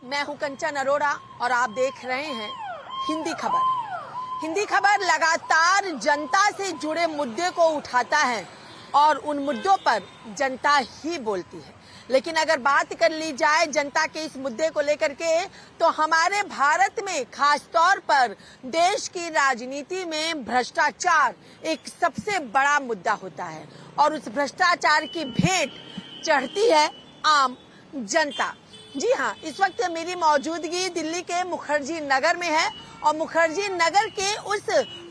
मैं हूं कंचन अरोड़ा और आप देख रहे हैं हिंदी खबर। हिंदी खबर लगातार जनता से जुड़े मुद्दे को उठाता है और उन मुद्दों पर जनता ही बोलती है। लेकिन अगर बात कर ली जाए जनता के इस मुद्दे को लेकर के, तो हमारे भारत में खास तौर पर देश की राजनीति में भ्रष्टाचार एक सबसे बड़ा मुद्दा होता है और उस भ्रष्टाचार की भेंट चढ़ती है आम जनता। जी हाँ, इस वक्त मेरी मौजूदगी दिल्ली के मुखर्जी नगर में है और मुखर्जी नगर के उस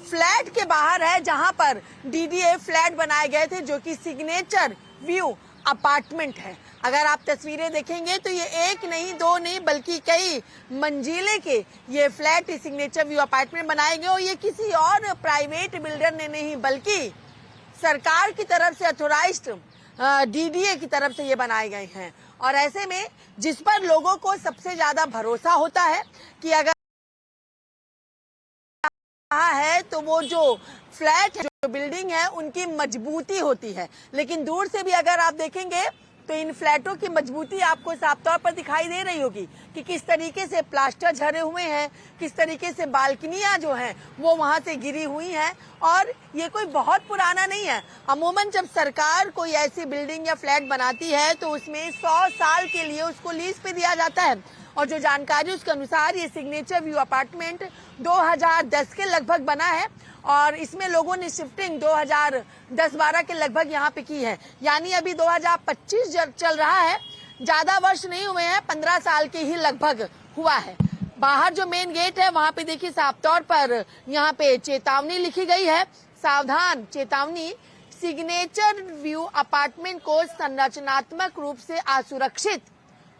फ्लैट के बाहर है जहां पर डीडीए फ्लैट बनाए गए थे, जो कि सिग्नेचर व्यू अपार्टमेंट है। अगर आप तस्वीरें देखेंगे तो ये एक नहीं, दो नहीं, बल्कि कई मंजिले के ये फ्लैट सिग्नेचर व्यू अपार्टमेंट बनाए गए और ये किसी और प्राइवेट बिल्डर ने नहीं, बल्कि सरकार की तरफ से ऑथोराइज्ड डीडीए की तरफ से ये बनाए गए हैं। और ऐसे में जिस पर लोगों को सबसे ज्यादा भरोसा होता है कि अगर है तो वो जो फ्लैट है, जो बिल्डिंग है, उनकी मजबूती होती है। लेकिन दूर से भी अगर आप देखेंगे तो इन फ्लैटों की मजबूती आपको साफ तौर पर दिखाई दे रही होगी कि किस तरीके से प्लास्टर झरे हुए हैं, किस तरीके से बालकनियां जो हैं वो वहां से गिरी हुई हैं। और ये कोई बहुत पुराना नहीं है। अमूमन जब सरकार कोई ऐसी बिल्डिंग या फ्लैट बनाती है तो उसमें 100 साल के लिए उसको लीज पे दिया जाता है। और जो जानकारी उसके अनुसार ये सिग्नेचर व्यू अपार्टमेंट 2010 के लगभग बना है और इसमें लोगों ने शिफ्टिंग 2010-12 के लगभग यहाँ पे की है। यानी अभी 2025 चल रहा है, ज्यादा वर्ष नहीं हुए हैं, 15 साल के ही लगभग हुआ है। बाहर जो मेन गेट है वहां पे देखिए साफ तौर पर यहाँ पे चेतावनी लिखी गई है, सावधान चेतावनी। सिग्नेचर व्यू अपार्टमेंट को संरचनात्मक रूप से असुरक्षित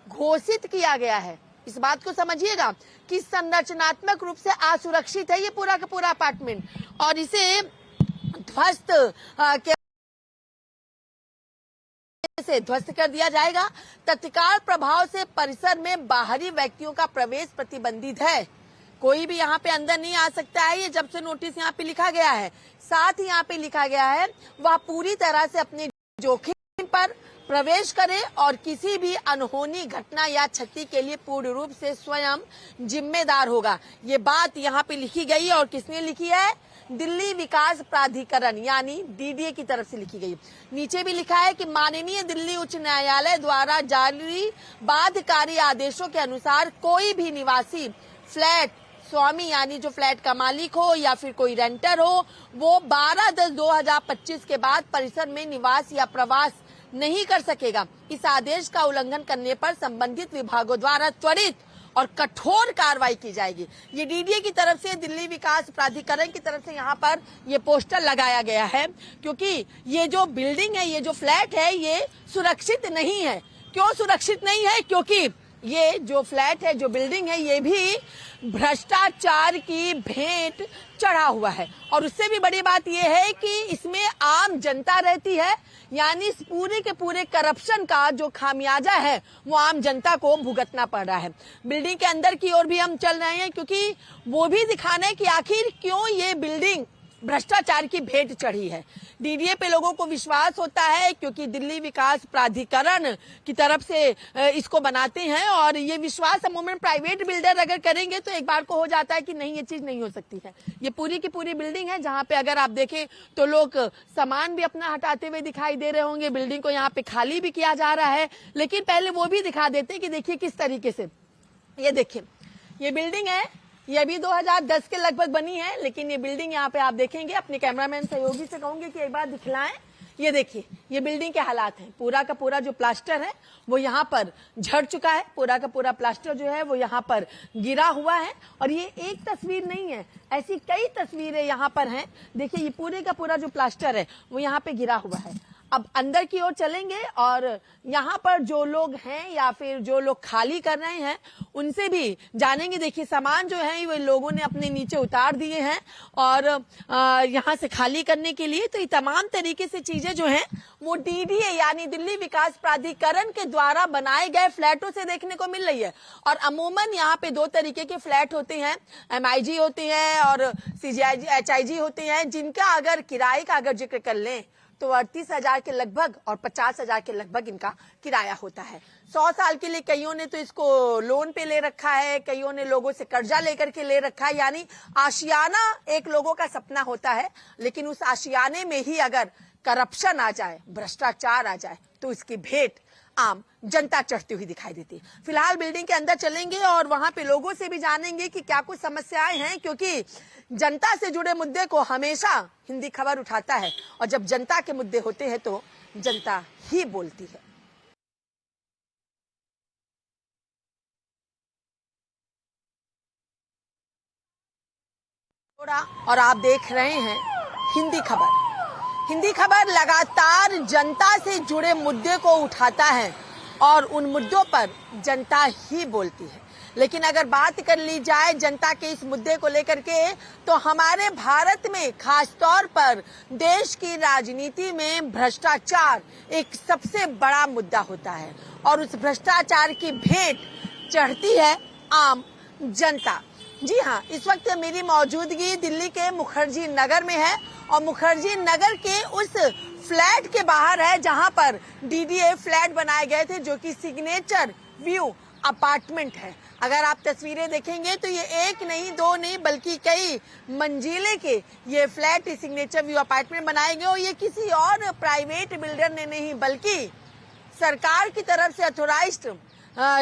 घोषित किया गया है। इस बात को समझिएगा कि संरचनात्मक रूप से असुरक्षित है ये पूरा का पूरा अपार्टमेंट और इसे ध्वस्त कर दिया जाएगा। तत्काल प्रभाव से परिसर में बाहरी व्यक्तियों का प्रवेश प्रतिबंधित है। कोई भी यहाँ पे अंदर नहीं आ सकता है। ये जब से नोटिस यहाँ पे लिखा गया है, साथ ही यहाँ पे लिखा गया है वह पूरी तरह से अपने जोखिम पर प्रवेश करे और किसी भी अनहोनी घटना या क्षति के लिए पूर्ण रूप से स्वयं जिम्मेदार होगा। ये बात यहाँ पे लिखी गई और किसने लिखी है? दिल्ली विकास प्राधिकरण यानी डीडीए की तरफ से लिखी गई। नीचे भी लिखा है कि माननीय दिल्ली उच्च न्यायालय द्वारा जारी बाध्यकारी आदेशों के अनुसार कोई भी निवासी फ्लैट स्वामी यानी जो फ्लैट का मालिक हो या फिर कोई रेंटर हो, वो 12/10/2025 के बाद परिसर में निवास या प्रवास नहीं कर सकेगा। इस आदेश का उल्लंघन करने पर संबंधित विभागों द्वारा त्वरित और कठोर कार्रवाई की जाएगी। ये डीडीए की तरफ से, दिल्ली विकास प्राधिकरण की तरफ से यहाँ पर ये पोस्टर लगाया गया है, क्योंकि ये जो बिल्डिंग है, ये जो फ्लैट है, ये सुरक्षित नहीं है। क्यों सुरक्षित नहीं है? क्योंकि ये जो फ्लैट है, जो बिल्डिंग है, ये भी भ्रष्टाचार की भेंट चढ़ा हुआ है। और उससे भी बड़ी बात यह है कि इसमें आम जनता रहती है, यानी इस पूरे के पूरे करप्शन का जो खामियाजा है वो आम जनता को भुगतना पड़ रहा है। बिल्डिंग के अंदर की ओर भी हम चल रहे हैं, क्योंकि वो भी दिखाना है कि आखिर क्यों ये बिल्डिंग भ्रष्टाचार की भेंट चढ़ी है। डीडीए पे लोगों को विश्वास होता है क्योंकि दिल्ली विकास प्राधिकरण की तरफ से इसको बनाते हैं और ये विश्वास अमूमन प्राइवेट बिल्डर अगर करेंगे तो एक बार को हो जाता है कि नहीं, ये चीज नहीं हो सकती है। ये पूरी की पूरी बिल्डिंग है जहां पे अगर आप देखें तो लोग सामान भी अपना हटाते हुए दिखाई दे रहे होंगे। बिल्डिंग को यहाँ पे खाली भी किया जा रहा है, लेकिन पहले वो भी दिखा देते हैं कि देखिए किस तरीके से ये देखिए ये बिल्डिंग है। ये अभी 2010 के लगभग बनी है, लेकिन ये बिल्डिंग यहाँ पे आप देखेंगे, अपने कैमरामैन सहयोगी से कहूंगी कि एक बार दिखलाएं। ये देखिए ये बिल्डिंग के हालात हैं। पूरा का पूरा जो प्लास्टर है वो यहाँ पर झड़ चुका है। पूरा का पूरा प्लास्टर जो है वो यहाँ पर गिरा हुआ है और ये एक तस्वीर नहीं है, ऐसी कई तस्वीरें यहाँ पर हैं। देखिए ये पूरे का पूरा जो प्लास्टर है वो यहाँ पे गिरा हुआ है। अब अंदर की ओर चलेंगे और यहाँ पर जो लोग हैं या फिर जो लोग खाली कर रहे हैं उनसे भी जानेंगे। देखिए सामान जो है वो लोगों ने अपने नीचे उतार दिए हैं और यहाँ से खाली करने के लिए तो ये तमाम तरीके से चीजें जो हैं वो डीडीए यानी दिल्ली विकास प्राधिकरण के द्वारा बनाए गए फ्लैटों से देखने को मिल रही है। और अमूमन यहाँ पे दो तरीके के फ्लैट होते हैं, MIG होते हैं और CGI HIG होते हैं, जिनका अगर किराए का अगर जिक्र कर लें तो 38,000 के लगभग और 50,000 के लगभग इनका किराया होता है। 100 साल के लिए कईयों ने तो इसको लोन पे ले रखा है, कईयों ने लोगों से कर्जा लेकर के ले रखा है। यानी आशियाना एक लोगों का सपना होता है, लेकिन उस आशियाने में ही अगर करप्शन आ जाए, भ्रष्टाचार आ जाए, तो इसकी भेंट आम जनता चढ़ती हुई दिखाई देती है। फिलहाल बिल्डिंग के अंदर चलेंगे और वहां पे लोगों से भी जानेंगे कि क्या कुछ समस्याएं हैं, क्योंकि जनता से जुड़े मुद्दे को हमेशा हिंदी खबर उठाता है और जब जनता के मुद्दे होते हैं तो जनता ही बोलती है। और आप देख रहे हैं हिंदी खबर। हिंदी खबर लगातार जनता से जुड़े मुद्दे को उठाता है और उन मुद्दों पर जनता ही बोलती है। लेकिन अगर बात कर ली जाए जनता के इस मुद्दे को लेकर के, तो हमारे भारत में खास तौर पर देश की राजनीति में भ्रष्टाचार एक सबसे बड़ा मुद्दा होता है और उस भ्रष्टाचार की भेंट चढ़ती है आम जनता। जी हाँ, इस वक्त मेरी मौजूदगी दिल्ली के मुखर्जी नगर में है और मुखर्जी नगर के उस फ्लैट के बाहर है जहां पर डीडीए फ्लैट बनाए गए थे, जो कि सिग्नेचर व्यू अपार्टमेंट है। अगर आप तस्वीरें देखेंगे तो ये एक नहीं, दो नहीं, बल्कि कई मंजिले के ये फ्लैट सिग्नेचर व्यू अपार्टमेंट बनाए गए और ये किसी और प्राइवेट बिल्डर ने नहीं, बल्कि सरकार की तरफ से अथोराइज्ड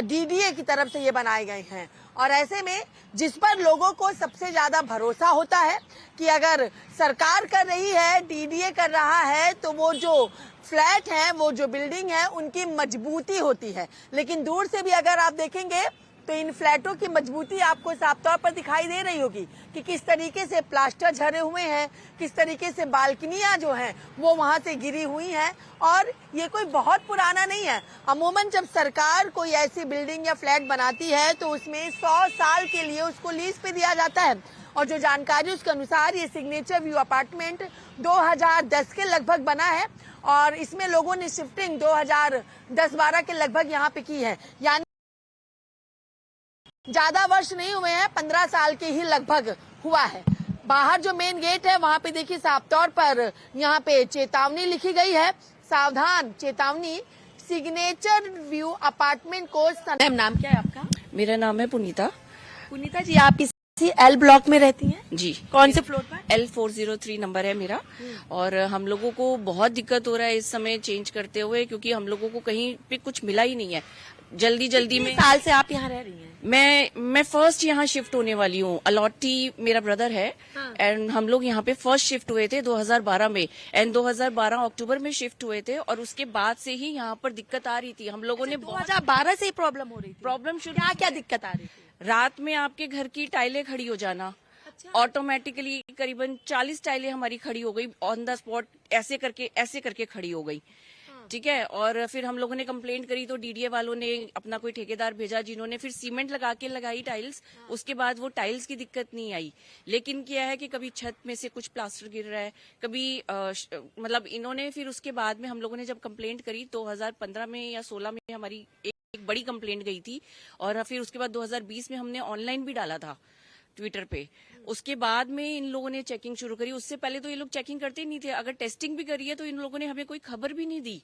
डीडीए की तरफ से ये बनाए गए हैं। और ऐसे में जिस पर लोगों को सबसे ज्यादा भरोसा होता है कि अगर सरकार कर रही है, डीडीए कर रहा है, तो वो जो फ्लैट है, वो जो बिल्डिंग है, उनकी मजबूती होती है। लेकिन दूर से भी अगर आप देखेंगे तो इन फ्लैटों की मजबूती आपको साफ तौर पर दिखाई दे रही होगी कि किस तरीके से प्लास्टर झरे हुए हैं, किस तरीके से बालकनियां जो हैं वो वहां से गिरी हुई हैं। और ये कोई बहुत पुराना नहीं है। अमूमन जब सरकार कोई ऐसी बिल्डिंग या फ्लैट बनाती है तो उसमें 100 साल के लिए उसको लीज पे दिया जाता है। और जो जानकारी उसके अनुसार ये सिग्नेचर व्यू अपार्टमेंट 2010 के लगभग बना है और इसमें लोगों ने शिफ्टिंग 2010-12 के लगभग यहाँ पे की है। यानी ज्यादा वर्ष नहीं हुए हैं, 15 साल के ही लगभग हुआ है। बाहर जो मेन गेट है वहां पे देखिए साफ तौर पर यहाँ पे चेतावनी लिखी गई है, सावधान चेतावनी, सिग्नेचर व्यू अपार्टमेंट को। मैम, नाम क्या है आपका? मेरा नाम है पुनीता। पुनीता जी, आप इसी एल ब्लॉक में रहती हैं? जी। कौन से फ्लोर पर? L403 नंबर है मेरा। और हम लोगों को बहुत दिक्कत हो रहा है इस समय चेंज करते हुए, क्योंकि हम लोगों को कहीं पे कुछ मिला ही नहीं है। जल्दी में। साल से आप यहाँ रह रही हैं? मैं फर्स्ट यहाँ शिफ्ट होने वाली हूँ। अलॉटी मेरा ब्रदर है। एंड हम लोग यहाँ पे फर्स्ट शिफ्ट हुए थे 2012 में एंड 2012 अक्टूबर में शिफ्ट हुए थे और उसके बाद से ही यहाँ पर दिक्कत आ रही थी। हम लोगों ने 2012 से ही प्रॉब्लम हो रही थी? प्रॉब्लम शुरू। क्या दिक्कत आ रही थी? रात में आपके घर की टाइलें खड़ी हो जाना, ऑटोमेटिकली करीबन 40 टाइलें हमारी खड़ी हो गई ऑन द स्पॉट, ऐसे करके खड़ी हो गई। ठीक है। और फिर हम लोगों ने कंप्लेंट करी तो डीडीए वालों ने अपना कोई ठेकेदार भेजा, जिन्होंने फिर सीमेंट लगा के लगाई टाइल्स। उसके बाद वो टाइल्स की दिक्कत नहीं आई, लेकिन क्या है कि कभी छत में से कुछ प्लास्टर गिर रहा है, कभी मतलब इन्होंने फिर उसके बाद में हम लोगों ने जब कंप्लेंट करी 2015 में या 16 में हमारी एक बड़ी कंप्लेंट गई थी। और फिर उसके बाद 2020 में हमने ऑनलाइन भी डाला था ट्विटर पे। उसके बाद में इन लोगों ने चेकिंग शुरू करी। उससे पहले तो ये लोग चेकिंग करते ही नहीं थे। अगर टेस्टिंग भी करी है तो इन लोगों ने हमें कोई खबर भी नहीं दी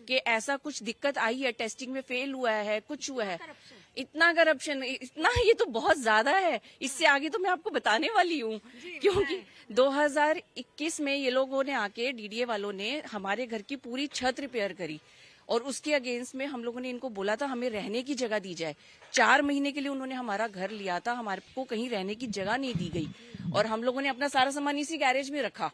कि ऐसा कुछ दिक्कत आई है, टेस्टिंग में फेल हुआ है, कुछ हुआ है। इतना करप्शन, इतना, ये तो बहुत ज्यादा है। इससे आगे तो मैं आपको बताने वाली हूँ, क्योंकि 2021 में ये लोगों ने आके, डीडीए वालों ने हमारे घर की पूरी छत रिपेयर करी और उसके अगेंस्ट में हम लोगों ने इनको बोला था हमें रहने की जगह दी जाए। 4 महीने के लिए उन्होंने हमारा घर लिया था, हमारे को कहीं रहने की जगह नहीं दी गई और हम लोगों ने अपना सारा सामान इसी गैरेज में रखा,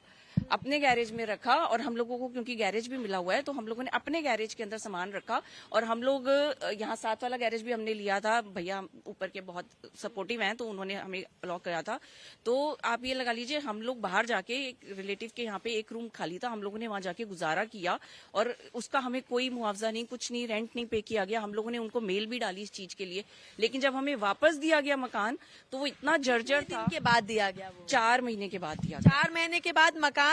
अपने गैरेज में रखा। और हम लोगों को क्योंकि गैरेज भी मिला हुआ है तो हम लोगों ने अपने गैरेज के अंदर सामान रखा। और हम लोग यहाँ साथ वाला गैरेज भी हमने लिया था, भैया ऊपर के बहुत सपोर्टिव हैं तो उन्होंने हमें अलॉट करा था। तो आप ये लगा लीजिए हम लोग बाहर जाके, एक रिलेटिव के यहाँ पे एक रूम खाली था, हम लोगों ने वहां जाके गुजारा किया और उसका हमें कोई मुआवजा नहीं, कुछ नहीं, रेंट नहीं पे किया गया। हम लोगों ने उनको मेल भी डाली इस चीज के लिए, लेकिन जब हमें वापस दिया गया मकान तो वो इतना जर्जर था। के बाद दिया गया वो? 4 महीने के बाद दिया। 4 महीने के बाद मकान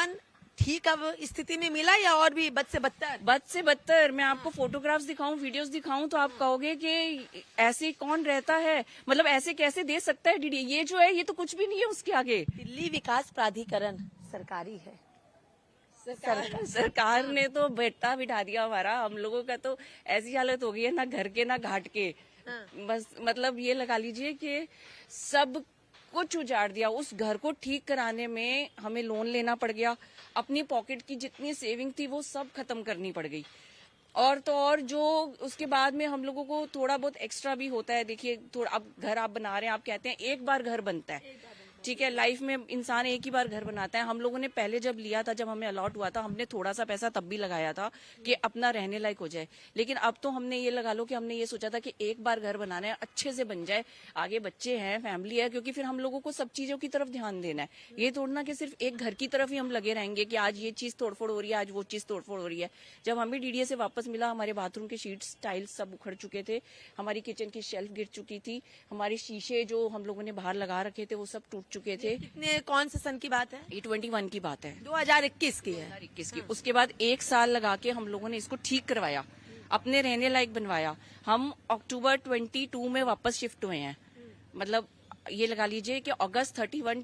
ठीक अब स्थिति में मिला या और भी बद से बदतर? बद से बदतर। मैं आपको फोटोग्राफ्स दिखाऊं, वीडियोस दिखाऊं तो आप कहोगे कि ऐसे कौन रहता है, मतलब ऐसे कैसे दे सकता है डीडी। ये जो है ये तो कुछ भी नहीं है उसके आगे। दिल्ली विकास प्राधिकरण सरकारी है, सरकार ने तो बेटा बिठा दिया हमारा। हम लोगों का तो ऐसी हालत हो गई है, ना घर के ना घाट के। बस मतलब ये लगा लीजिए कि सब कुछ उजाड़ दिया। उस घर को ठीक कराने में हमें लोन लेना पड़ गया। अपनी पॉकेट की जितनी सेविंग थी वो सब खत्म करनी पड़ गई। और तो और जो उसके बाद में हम लोगों को थोड़ा बहुत एक्स्ट्रा भी होता है। देखिए, थोड़ा अब घर आप बना रहे हैं, आप कहते हैं एक बार घर बनता है, ठीक है, लाइफ में इंसान एक ही बार घर बनाता है। हम लोगों ने पहले जब लिया था, जब हमें अलॉट हुआ था, हमने थोड़ा सा पैसा तब भी लगाया था कि अपना रहने लायक हो जाए। लेकिन अब तो हमने ये लगा लो कि हमने ये सोचा था कि एक बार घर बनाना है, अच्छे से बन जाए, आगे बच्चे हैं, फैमिली है, क्योंकि फिर हम लोगों को सब चीजों की तरफ ध्यान देना है। ये तोड़ना कि सिर्फ एक घर की तरफ ही हम लगे रहेंगे कि आज ये चीज तोड़फोड़ हो रही है, आज वो चीज तोड़फोड़ हो रही है। जब हमें डीडीए से वापस मिला, हमारे बाथरूम के शीट्स, टाइल्स सब उखड़ चुके थे, हमारी किचन की शेल्फ गिर चुकी थी, हमारे शीशे जो हम लोगों ने बाहर लगा रखे थे वो सब टूट चुके थे। कौन से सन की बात है? ये 21 की बात है, 2021 की है। 2021 की। उसके बाद एक साल लगा के हम लोगों ने इसको ठीक करवाया, अपने रहने लायक बनवाया। हम अक्टूबर 22 में वापस शिफ्ट हुए हैं। मतलब ये लगा लीजिए कि अगस्त 31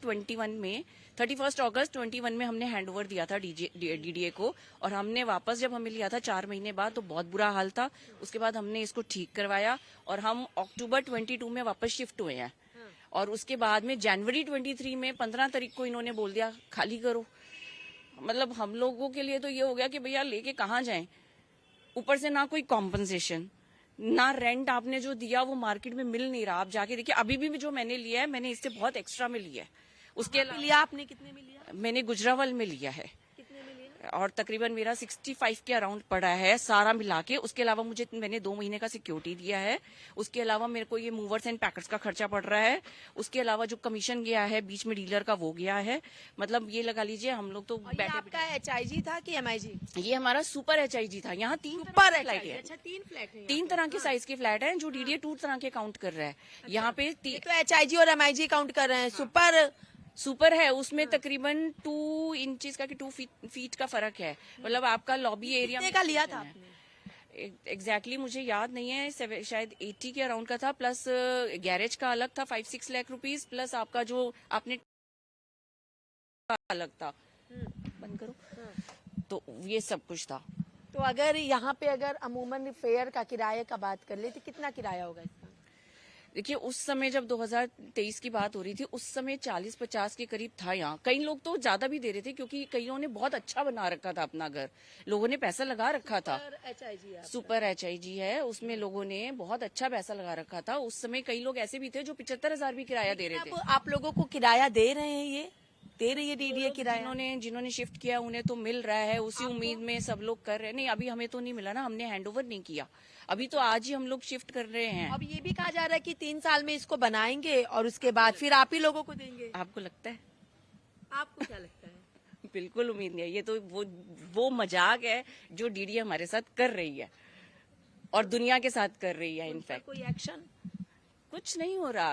अगस्त 21 में हमने हैंडओवर दिया था डीडीए को। और हमने वापस जब हमें लिया था 4 महीने बाद, तो बहुत बुरा हाल था। उसके बाद हमने इसको ठीक करवाया और हम अक्टूबर 22 में वापस शिफ्ट हुए हैं। और उसके बाद में जनवरी 23 में 15 तारीख को इन्होंने बोल दिया खाली करो। मतलब हम लोगों के लिए तो ये हो गया कि भैया लेके कहाँ जाएं। ऊपर से ना कोई कॉम्पनसेशन, ना रेंट आपने जो दिया वो मार्केट में मिल नहीं रहा। आप जाके देखिए, अभी भी जो मैंने लिया है, मैंने इससे बहुत एक्स्ट्रा में लिया है। उसके लिया आपने कितने में लिया? मैंने गुजरावाल में लिया है कितने में लिया? और तकरीबन मेरा 65 के अराउंड पड़ा है सारा मिला के। उसके अलावा मुझे मैंने 2 महीने का सिक्योरिटी दिया है। उसके अलावा मेरे को ये मूवर्स एंड पैकर्स का खर्चा पड़ रहा है। उसके अलावा जो कमीशन गया है बीच में डीलर का, वो गया है। मतलब ये लगा लीजिए हम लोग तो ये आपका HIG था कि MIG? ये हमारा सुपर HIG था। यहाँ 3 सुपर फ्लैट है। अच्छा, 3 फ्लैट है। 3 तरह के साइज के फ्लैट हैं, जो डीडीए 2 तरह के काउंट कर रहा है। यहाँ पे तो HIG और MIG काउंट कर रहे हैं। सुपर है, उसमें तकरीबन 2 इंचेस का कि 2 फीट का फर्क है। मतलब आपका लॉबी एरिया कितने का लिया था आपने? एग्जैक्टली मुझे याद नहीं है, शायद 80 के अराउंड का था। प्लस गैरेज का अलग था 5-6 लाख रुपीस, प्लस आपका जो आपने अलग था। बंद करो। तो ये सब कुछ था। तो अगर यहाँ पे अगर अमूमन फेयर का किराए का बात कर ले तो कितना किराया होगा इसका? देखिए, उस समय जब 2023 की बात हो रही थी, उस समय 40-50 के करीब था यहाँ। कई लोग तो ज्यादा भी दे रहे थे, क्योंकि कईयों ने बहुत अच्छा बना रखा था अपना घर, लोगों ने पैसा लगा रखा था। सुपर HIG है, उसमें लोगों ने बहुत अच्छा पैसा लगा रखा था। उस समय कई लोग ऐसे भी थे जो 75,000 भी किराया दे रहे थे। आप लोगों को किराया दे रहे हैं, ये दे रही है डीडीए किराया? जिन्होंने शिफ्ट किया उन्हें तो मिल रहा है, उसी उम्मीद में सब लोग कर रहे हैं। नहीं, अभी हमें तो नहीं मिला ना, हमने हैंडओवर नहीं किया। अभी तो आज ही हम लोग शिफ्ट कर रहे हैं। अब ये भी कहा जा रहा है कि 3 साल में इसको बनाएंगे और उसके बाद फिर आप ही लोगों को देंगे। आपको लगता है? आपको क्या लगता है? बिल्कुल उम्मीद नहीं है। ये तो वो मजाक है जो डीडीए हमारे साथ कर रही है और दुनिया के साथ कर रही है। इनफैक्ट कोई एक्शन कुछ नहीं हो रहा।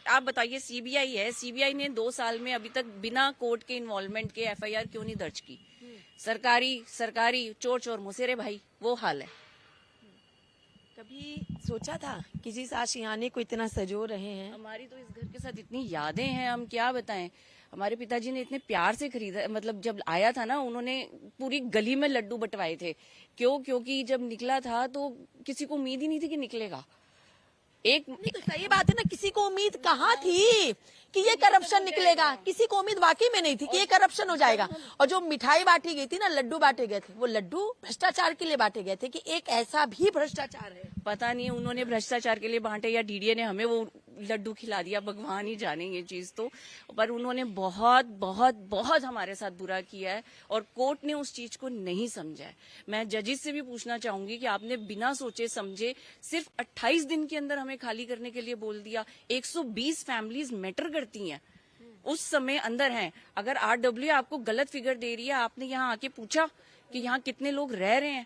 आप बताइए, सीबीआई है, सीबीआई ने 2 साल में अभी तक बिना कोर्ट के इन्वॉल्वमेंट के FIR क्यों नहीं दर्ज की? सरकारी चोर मुसेरे भाई, वो हाल है। कभी सोचा था किसी आशियाने को इतना सजो रहे हैं? हमारी तो इस घर के साथ इतनी यादें हैं, हम क्या बताएं। हमारे पिताजी ने इतने प्यार से खरीदा, मतलब जब आया था ना, उन्होंने पूरी गली में लड्डू बंटवाए थे। क्योंकि जब निकला था तो किसी को उम्मीद ही नहीं थी कि निकलेगा। नहीं तो सही बात है ना, किसी को उम्मीद कहाँ थी कि ये करप्शन निकलेगा? किसी को उम्मीद वाकई में नहीं थी कि ये करप्शन हो जाएगा। और जो मिठाई बांटी गई थी ना, लड्डू बांटे गए थे, वो लड्डू भ्रष्टाचार के लिए बांटे गए थे कि एक ऐसा भी भ्रष्टाचार है। पता नहीं उन्होंने भ्रष्टाचार के लिए बांटे या डीडीए ने हमें वो लड्डू खिला दिया, भगवान ही जाने ये चीज तो। पर उन्होंने बहुत बहुत बहुत हमारे साथ बुरा किया है और कोर्ट ने उस चीज को नहीं समझा है। मैं जजेस से भी पूछना चाहूंगी कि आपने बिना सोचे समझे सिर्फ 28 दिन के अंदर हमें खाली करने के लिए बोल दिया। 120 फैमिलीज मैटर करती हैं, उस समय अंदर हैं। अगर RW आपको गलत फिगर दे रही है, आपने यहाँ आके पूछा कि यहाँ कितने लोग रह रहे हैं?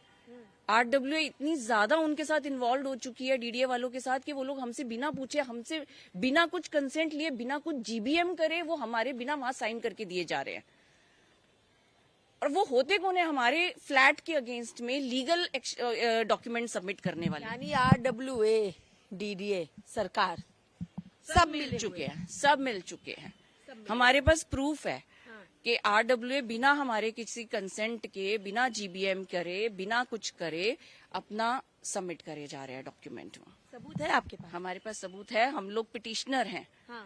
RWA इतनी ज्यादा उनके साथ इन्वॉल्व हो चुकी है डीडीए वालों के साथ कि वो लोग हमसे बिना पूछे, हमसे बिना कुछ कंसेंट लिए, बिना कुछ GBM करे, वो हमारे बिना वहां साइन करके दिए जा रहे हैं। और वो होते कौन है? हमारे फ्लैट के अगेंस्ट में लीगल डॉक्यूमेंट सबमिट करने वाले। यानी RWA, DDA, सरकार सब मिल चुके हैं, सब मिल चुके हैं। हमारे पास प्रूफ है कि आरडब्ल्यूए बिना हमारे किसी कंसेंट के, बिना जीबीएम करे, बिना कुछ करे अपना सबमिट करे जा रहे हैं डॉक्यूमेंट में। सबूत है आपके पास? हमारे पास सबूत है, हम लोग पिटिशनर हैं। हाँ।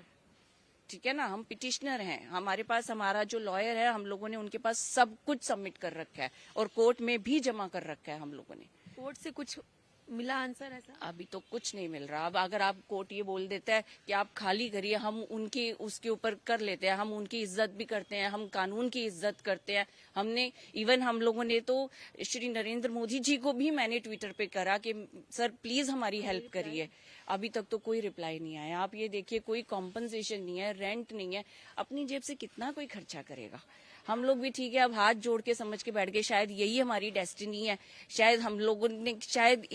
ठीक है ना, हम पिटिशनर हैं, हमारे पास हमारा जो लॉयर है, हम लोगों ने उनके पास सब कुछ सबमिट कर रखा है और कोर्ट में भी जमा कर रखा है हम लोगों ने। कोर्ट से कुछ मिला आंसर ऐसा? अभी तो कुछ नहीं मिल रहा। अब अगर आप कोर्ट ये बोल देता है कि आप खाली करिए, हम उनकी उसके ऊपर कर लेते हैं, हम उनकी इज्जत भी करते हैं, हम कानून की इज्जत करते हैं। हमने इवन हम लोगों ने तो श्री नरेंद्र मोदी जी को भी मैंने ट्विटर पे करा कि सर प्लीज हमारी हेल्प करिए। अभी तक तो कोई रिप्लाई नहीं आया। आप ये देखिए, कोई कॉम्पनसेशन नहीं है, रेंट नहीं है, अपनी जेब से कितना कोई खर्चा करेगा। हम लोग भी ठीक है, अब हाथ जोड़ के समझ के बैठ गए, शायद यही हमारी डेस्टिनी है, शायद हम लोगों ने, शायद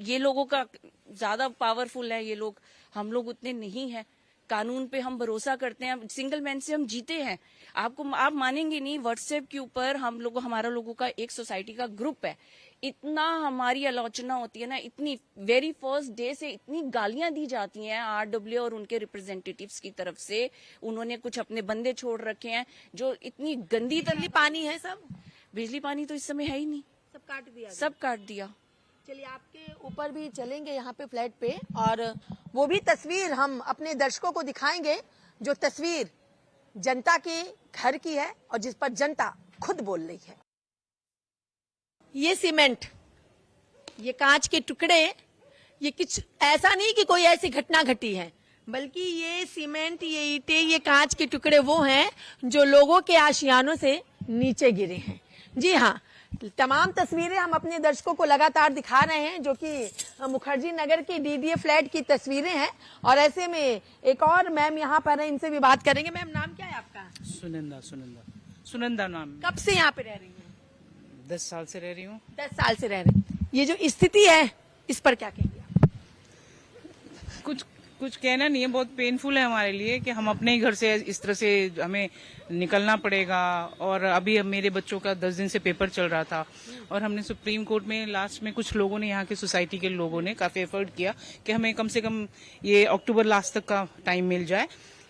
ये लोगों का ज्यादा पावरफुल है ये लोग, हम लोग उतने नहीं है। कानून पे हम भरोसा करते हैं, सिंगल मैन से हम जीते हैं। आप मानेंगे नहीं, व्हाट्सएप के ऊपर हमारा लोगों का एक सोसाइटी का ग्रुप है, इतना हमारी आलोचना होती है ना, इतनी वेरी फर्स्ट डे से इतनी गालियां दी जाती हैं आरडब्ल्यू और उनके रिप्रेजेंटेटिव्स की तरफ से। उन्होंने कुछ अपने बंदे छोड़ रखे हैं जो इतनी गंदी बिजली पानी है सब? बिजली पानी तो इस समय है ही नहीं, सब काट दिया? सब काट दिया। चलिए आपके ऊपर भी चलेंगे यहाँ पे फ्लैट पे, और वो भी तस्वीर हम अपने दर्शकों को दिखाएंगे, जो तस्वीर जनता के घर की है और जिस पर जनता खुद बोल रही है। ये सीमेंट, ये कांच के टुकड़े, ये कुछ ऐसा नहीं कि कोई ऐसी घटना घटी है, बल्कि ये सीमेंट, ये ईंटें, ये कांच के टुकड़े वो हैं जो लोगों के आशियानों से नीचे गिरे हैं। जी हाँ, तमाम तस्वीरें हम अपने दर्शकों को लगातार दिखा रहे हैं, जो कि मुखर्जी नगर की डीडीए फ्लैट की तस्वीरें हैं। और ऐसे में एक और मैम यहाँ पर है, इनसे भी बात करेंगे। मैम, नाम क्या है आपका? सुनंदा नाम। कब से यहाँ पे रह रही हैं? 10 साल से रह रही हूँ। 10 साल से रह रही हैं। ये जो स्थिति है, इस पर क्या कहेंगे आप? कुछ कहना नहीं है, बहुत पेनफुल है हमारे लिए कि हम अपने ही घर से इस तरह से हमें निकलना पड़ेगा। और अभी अब मेरे बच्चों का 10 दिन से पेपर चल रहा था और हमने सुप्रीम कोर्ट में लास्ट में कुछ लोगों ने, यहाँ के सोसाइटी के लोगों ने काफी एफर्ट किया कि हमें कम से कम ये अक्टूबर लास्ट तक का टाइम मिल जाए,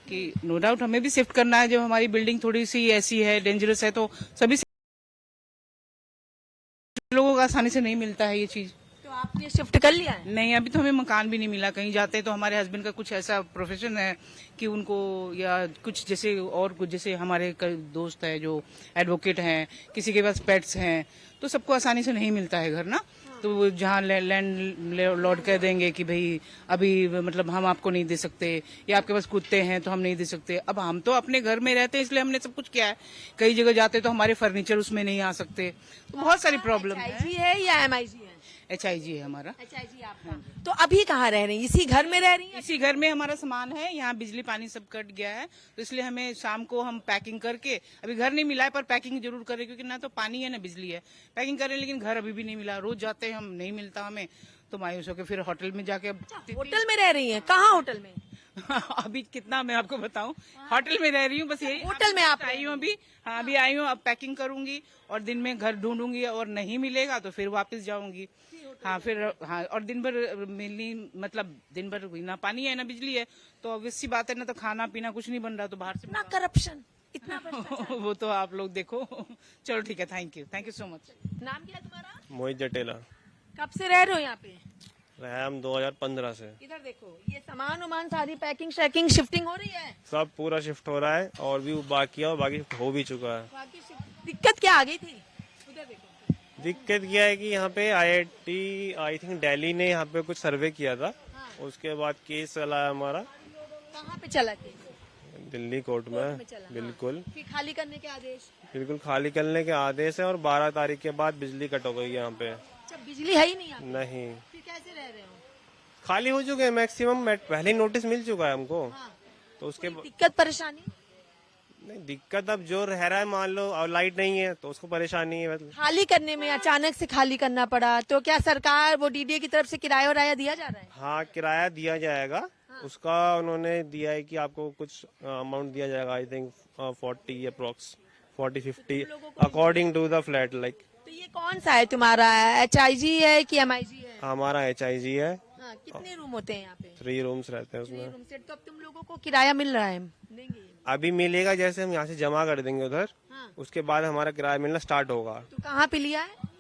कि नो डाउट हमें भी शिफ्ट करना है। जब हमारी बिल्डिंग थोड़ी सी ऐसी है, डेंजरस है, तो सभी लोगों को आसानी से नहीं मिलता है ये चीज। तो आपने शिफ्ट कर लिया है? नहीं, अभी तो हमें मकान भी नहीं मिला। कहीं जाते तो हमारे हस्बैंड का कुछ ऐसा प्रोफेशन है कि उनको, या कुछ जैसे और कुछ जैसे हमारे दोस्त है जो एडवोकेट हैं, किसी के पास पेट्स हैं, तो सबको आसानी से नहीं मिलता है घर ना। तो वो जहाँ लैंड लॉर्ड कह देंगे कि भाई अभी मतलब हम आपको नहीं दे सकते, या आपके पास कुत्ते हैं तो हम नहीं दे सकते। अब हम तो अपने घर में रहते हैं, इसलिए हमने सब कुछ किया है। कई जगह जाते तो हमारे फर्नीचर उसमें नहीं आ सकते, तो बहुत सारी प्रॉब्लम है। HIG है या MIG है? HIG है हमारा। HIG आपका। तो अभी कहाँ रह रही हैं? इसी घर में रह रही हैं? इसी घर में हमारा सामान है। यहाँ बिजली पानी सब कट गया है, तो इसलिए हमें शाम को हम पैकिंग करके, अभी घर नहीं मिला है पर पैकिंग जरूर करें, क्योंकि ना तो पानी है ना बिजली है। पैकिंग करें, लेकिन घर अभी भी नहीं मिला। रोज जाते हैं हम, नहीं मिलता हमें, तो मायूस होकर फिर होटल में जाके। होटल में रह रही हैं? कहाँ होटल में? अभी कितना मैं आपको बताऊं, होटल में रह रही हूँ बस। यही होटल में आप आई हूँ अभी। हाँ, अभी आई हूँ, अब पैकिंग करूंगी और दिन में घर ढूंढूंगी, और नहीं मिलेगा तो फिर वापस जाऊंगी। हाँ, फिर हाँ, और दिन भर मिलनी, मतलब दिन भर ना पानी है ना बिजली है, तो ऑब्वियस सी बात है ना, तो खाना पीना कुछ नहीं बन रहा, तो बाहर से इतना करप्शन, इतना भ्रष्टाचार। वो तो आप लोग देखो। चलो ठीक है, थैंक यू सो मच। नाम क्या है तुम्हारा? मोहित जटेला। कब से रह रहे हो यहाँ पे? रहे हम 2015 से। इधर देखो, ये सामान उमान सारी पैकिंग शैकिंग शिफ्टिंग हो रही है? सब पूरा शिफ्ट हो रहा है, और भी बाकी है, और बाकी हो भी चुका है। बाकी दिक्कत क्या आ गई थी? उधर देखो। दिक्कत क्या है कि यहाँ पे IIT आई थिंक दिल्ली ने यहाँ पे कुछ सर्वे किया था। उसके बाद केस चला है हमारा। कहाँ पे चला केस? दिल्ली कोर्ट में। चला। बिल्कुल फिर खाली करने के आदेश? बिल्कुल खाली करने के आदेश है, और 12 तारीख के बाद बिजली कट हो गई है यहाँ पे। अच्छा, बिजली है ही नहीं यहाँ पे? नहीं, फिर कैसे रह रहे हो? खाली हो चुके हैं मैक्सिमम। पहले ही नोटिस मिल चुका है हमको। तो उसके दिक्कत परेशानी? नहीं, दिक्कत अब जो रह रहा है, मान लो और लाइट नहीं है तो उसको परेशानी है। मतलब खाली करने में अचानक से खाली करना पड़ा, तो क्या सरकार वो डीडीए की तरफ से किराया वराया दिया जा रहा है? हाँ, किराया दिया जाएगा। उसका उन्होंने दिया है कि आपको कुछ अमाउंट दिया जाएगा, I think 40 approx 40-50 according to the flat like. तो ये कौन सा है तुम्हारा? HIG है कि MIG है? हमारा HIG है। हाँ, कितने रूम होते हैं यहाँ पे? 3 रूम्स रहते हैं उसमें। 3 रूम सेट। तो अब तुम लोगों को किराया मिल रहा है? देंगे? अभी मिलेगा, जैसे हम यहाँ से जमा कर देंगे उधर, उसके बाद हमारा किराया मिलना स्टार्ट होगा। तो कहाँ पे लिया है?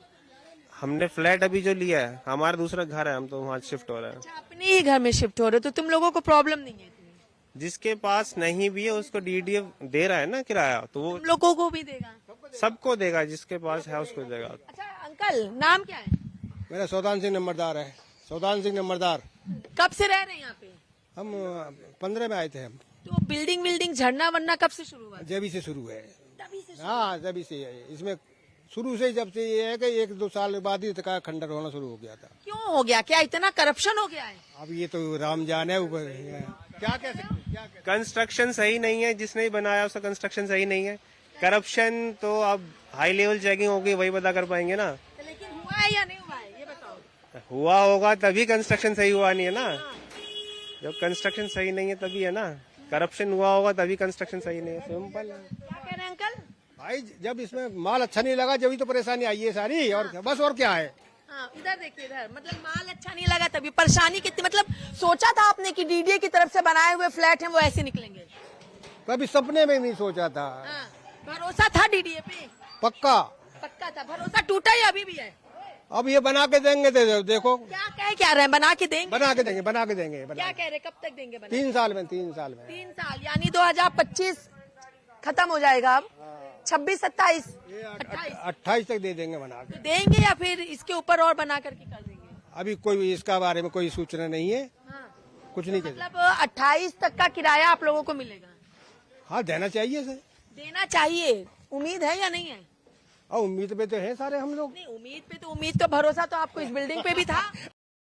हमने फ्लैट अभी जो लिया है, हमारा दूसरा घर है, हम तो वहाँ शिफ्ट हो रहे हैं। अच्छा, अपने ही घर में शिफ्ट हो रहे हो, तो तुम लोगों को प्रॉब्लम नहीं है इतनी? जिसके पास नहीं भी है उसको डीडीए दे रहा है ना किराया, तो वो तुम लोगों को भी देगा? सबको देगा, जिसके पास है उसको देगा। अच्छा अंकल, नाम क्या है? मेरा सौदान सिंह नंबरदार है, सौदान सिंह नंबरदार। कब से रह रहे हैं यहाँ पे? हम 15 में आए थे हम। तो बिल्डिंग झरना वरना कब से शुरू हुआ? जब से शुरू है। तभी से। हाँ जब से है। इसमें शुरू से जब से ये है कि 1-2 साल बाद ही इसका खंडर होना शुरू हो गया था। क्यों हो गया? क्या इतना करप्शन हो गया है? अब ये तो राम जान है ऊपर। क्या कह सकते हैं, क्या कह कंस्ट्रक्शन सही नहीं है, जिसने भी बनाया उसका कंस्ट्रक्शन सही नहीं है। करप्शन तो अब हाई लेवल चेकिंग होगी, वही पता कर पाएंगे ना। तो लेकिन हुआ है या नहीं हुआ है, ये बताओ। हुआ होगा तभी कंस्ट्रक्शन सही हुआ नहीं है ना। जब कंस्ट्रक्शन सही नहीं है तभी है ना। करप्शन हुआ होगा तभी कंस्ट्रक्शन सही नहीं है, सिंपल है। क्या कह रहे हैं अंकल? भाई जब इसमें माल अच्छा नहीं लगा जब तो परेशानी आई है सारी, और बस और क्या है। हाँ, इधर देखिए, इधर मतलब माल अच्छा नहीं लगा तभी परेशानी कितनी। मतलब सोचा था आपने कि डीडीए की तरफ से बनाए हुए फ्लैट हैं वो ऐसे निकलेंगे? कभी सपने में नहीं सोचा था। हाँ, भरोसा था डीडीए पे? पक्का। पक्का था। भरोसा टूटा या अभी भी है? अब ये बना के देंगे तो देखो। क्या रहे हैं? बना के देंगे? बना के देंगे, बना के देंगे। क्या कह रहे? कब तक देंगे? 3 साल में 3 साल में 3 साल यानी 2025 खत्म हो जाएगा। अब 26, 27, 28 28 तक दे देंगे बना के। देंगे या फिर इसके ऊपर और बना करके कर देंगे? अभी कोई इसका बारे में कोई सूचना नहीं है, हाँ। कुछ नहीं कह। मतलब 28 तक का किराया आप लोगों को मिलेगा? हाँ देना चाहिए सर। देना चाहिए। उम्मीद है या नहीं है? और उम्मीद पे तो है सारे हम लोग। नहीं, उम्मीद तो भरोसा तो आपको इस बिल्डिंग पे भी था।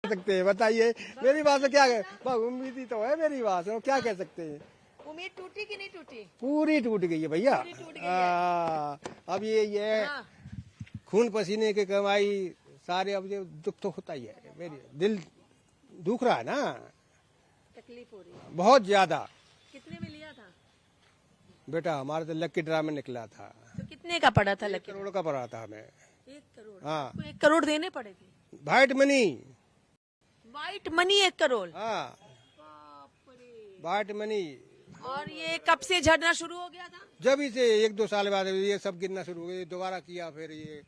सकते हैं बताइए, मेरी बात से क्या है, उम्मीद ही तो है मेरी बात से, क्या कह सकते हैं। उम्मीद टूटी कि नहीं टूटी? पूरी टूट गई है भैया। पूरी टूट गई है। अब ये हाँ। खून पसीने की कमाई सारे, अब ये दुख तो होता ही है, मेरी दिल दुख रहा है ना, तकलीफ हो रही है बहुत ज्यादा। कितने में लिया था बेटा हमारा तो लक्की ड्रा में निकला था, तो? कितने का पड़ा था? 1 लकी करोड़ का पड़ा था हमें। 1 करोड़? हाँ। आपको 1 करोड़ देने पड़े थे? White money. White money 1 crore? हाँ बाप रे। White money. और ये कब से झड़ना शुरू हो गया था? जब इसे 1-2 साल बाद ये सब गिरना शुरू हो गया, दोबारा किया फिर ये।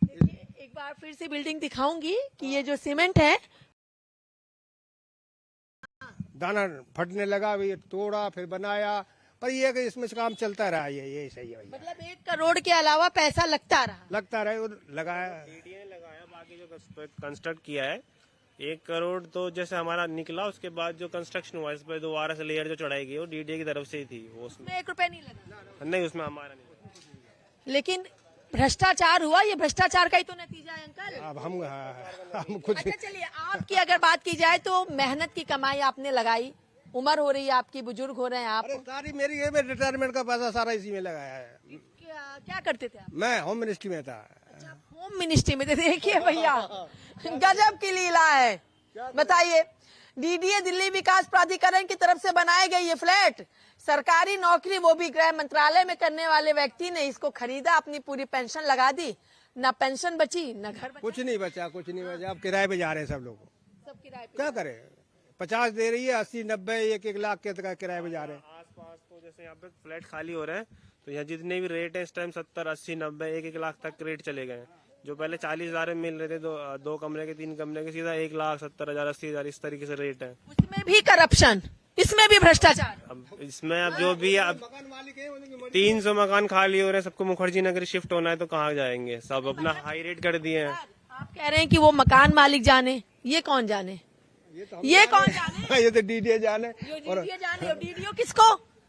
एक बार फिर से बिल्डिंग दिखाऊंगी कि ये जो सीमेंट है दाना फटने लगा, ये तोड़ा फिर बनाया, पर ये कि इसमें से काम चलता रहा, ये सही है भैया। मतलब 1 करोड़ के अलावा पैसा लगता रहा? लगता रहे और लगाया। डीडीए लगाया, बाकी जो कंस्ट्रक्ट किया है 1 करोड़ तो जैसे हमारा निकला, उसके बाद जो कंस्ट्रक्शन हुआ इस पर दोबारा से लेयर जो चढ़ाई गई वो डीडीए की तरफ से ही थी। वो उसमें उसमें 1 रुपए नहीं लगा? नहीं, उसमें हमारा नहीं। लेकिन भ्रष्टाचार हुआ, ये भ्रष्टाचार का ही तो नतीजा है अंकल। अब हम कुछ। अच्छा चलिए, आपकी अगर बात की जाए तो मेहनत की कमाई आपने लगाई, उम्र हो रही है आपकी, बुजुर्ग हो रहे हैं आप। अरे सारी मेरी रिटायरमेंट का पैसा सारा इसी में लगाया है। क्या करते थे आप? मैं होम मिनिस्ट्री में था। अच्छा, आप होम मिनिस्ट्री में थे। देखिए भैया, गजब की लीला है। बताइए, डीडीए दिल्ली विकास प्राधिकरण की तरफ से बनाए गए ये फ्लैट, सरकारी नौकरी वो भी गृह मंत्रालय में करने वाले व्यक्ति ने इसको खरीदा, अपनी पूरी पेंशन लगा दी, ना पेंशन बची ना घर बचा। कुछ नहीं बचा, कुछ नहीं बचा। अब किराए पे जा रहे हैं सब लोग, सब किराए पे। क्या करें। 50 दे रही है, 80, 90, 1-1 लाख के तक किराए पे जा रहे हैं। आसपास तो जैसे यहाँ पे फ्लैट खाली हो रहे हैं, तो यहाँ जितने भी रेट है इस टाइम 70, 80, 90, 1-1 लाख तक रेट चले गए हैं। जो पहले 40,000 में मिल रहे थे, 2 कमरे के 3 कमरे के, सीधा 1,70,000, 80,000 इस तरीके से रेट है। उसमें भी करप्शन, इसमें भी भ्रष्टाचार। अब इसमें अब जो भी अब 300 मकान खाली हो रहे हैं, सबको मुखर्जी नगर शिफ्ट होना है तो कहाँ जाएंगे, सब अपना हाई रेट कर दिए हैं। आप कह रहे हैं कि वो मकान मालिक जाने, ये कौन जाने? ये कौन जाने? ये तो डीडीए जाने। डीडीओ जाने, और डीडीओ किसको?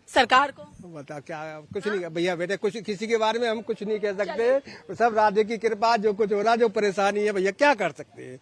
सरकार को। बता क्या, कुछ नहीं भैया बेटे, कुछ किसी के बारे में हम कुछ नहीं कह सकते। सब राधे की कृपा, जो कुछ हो रहा, जो परेशानी है भैया क्या कर सकते हैं।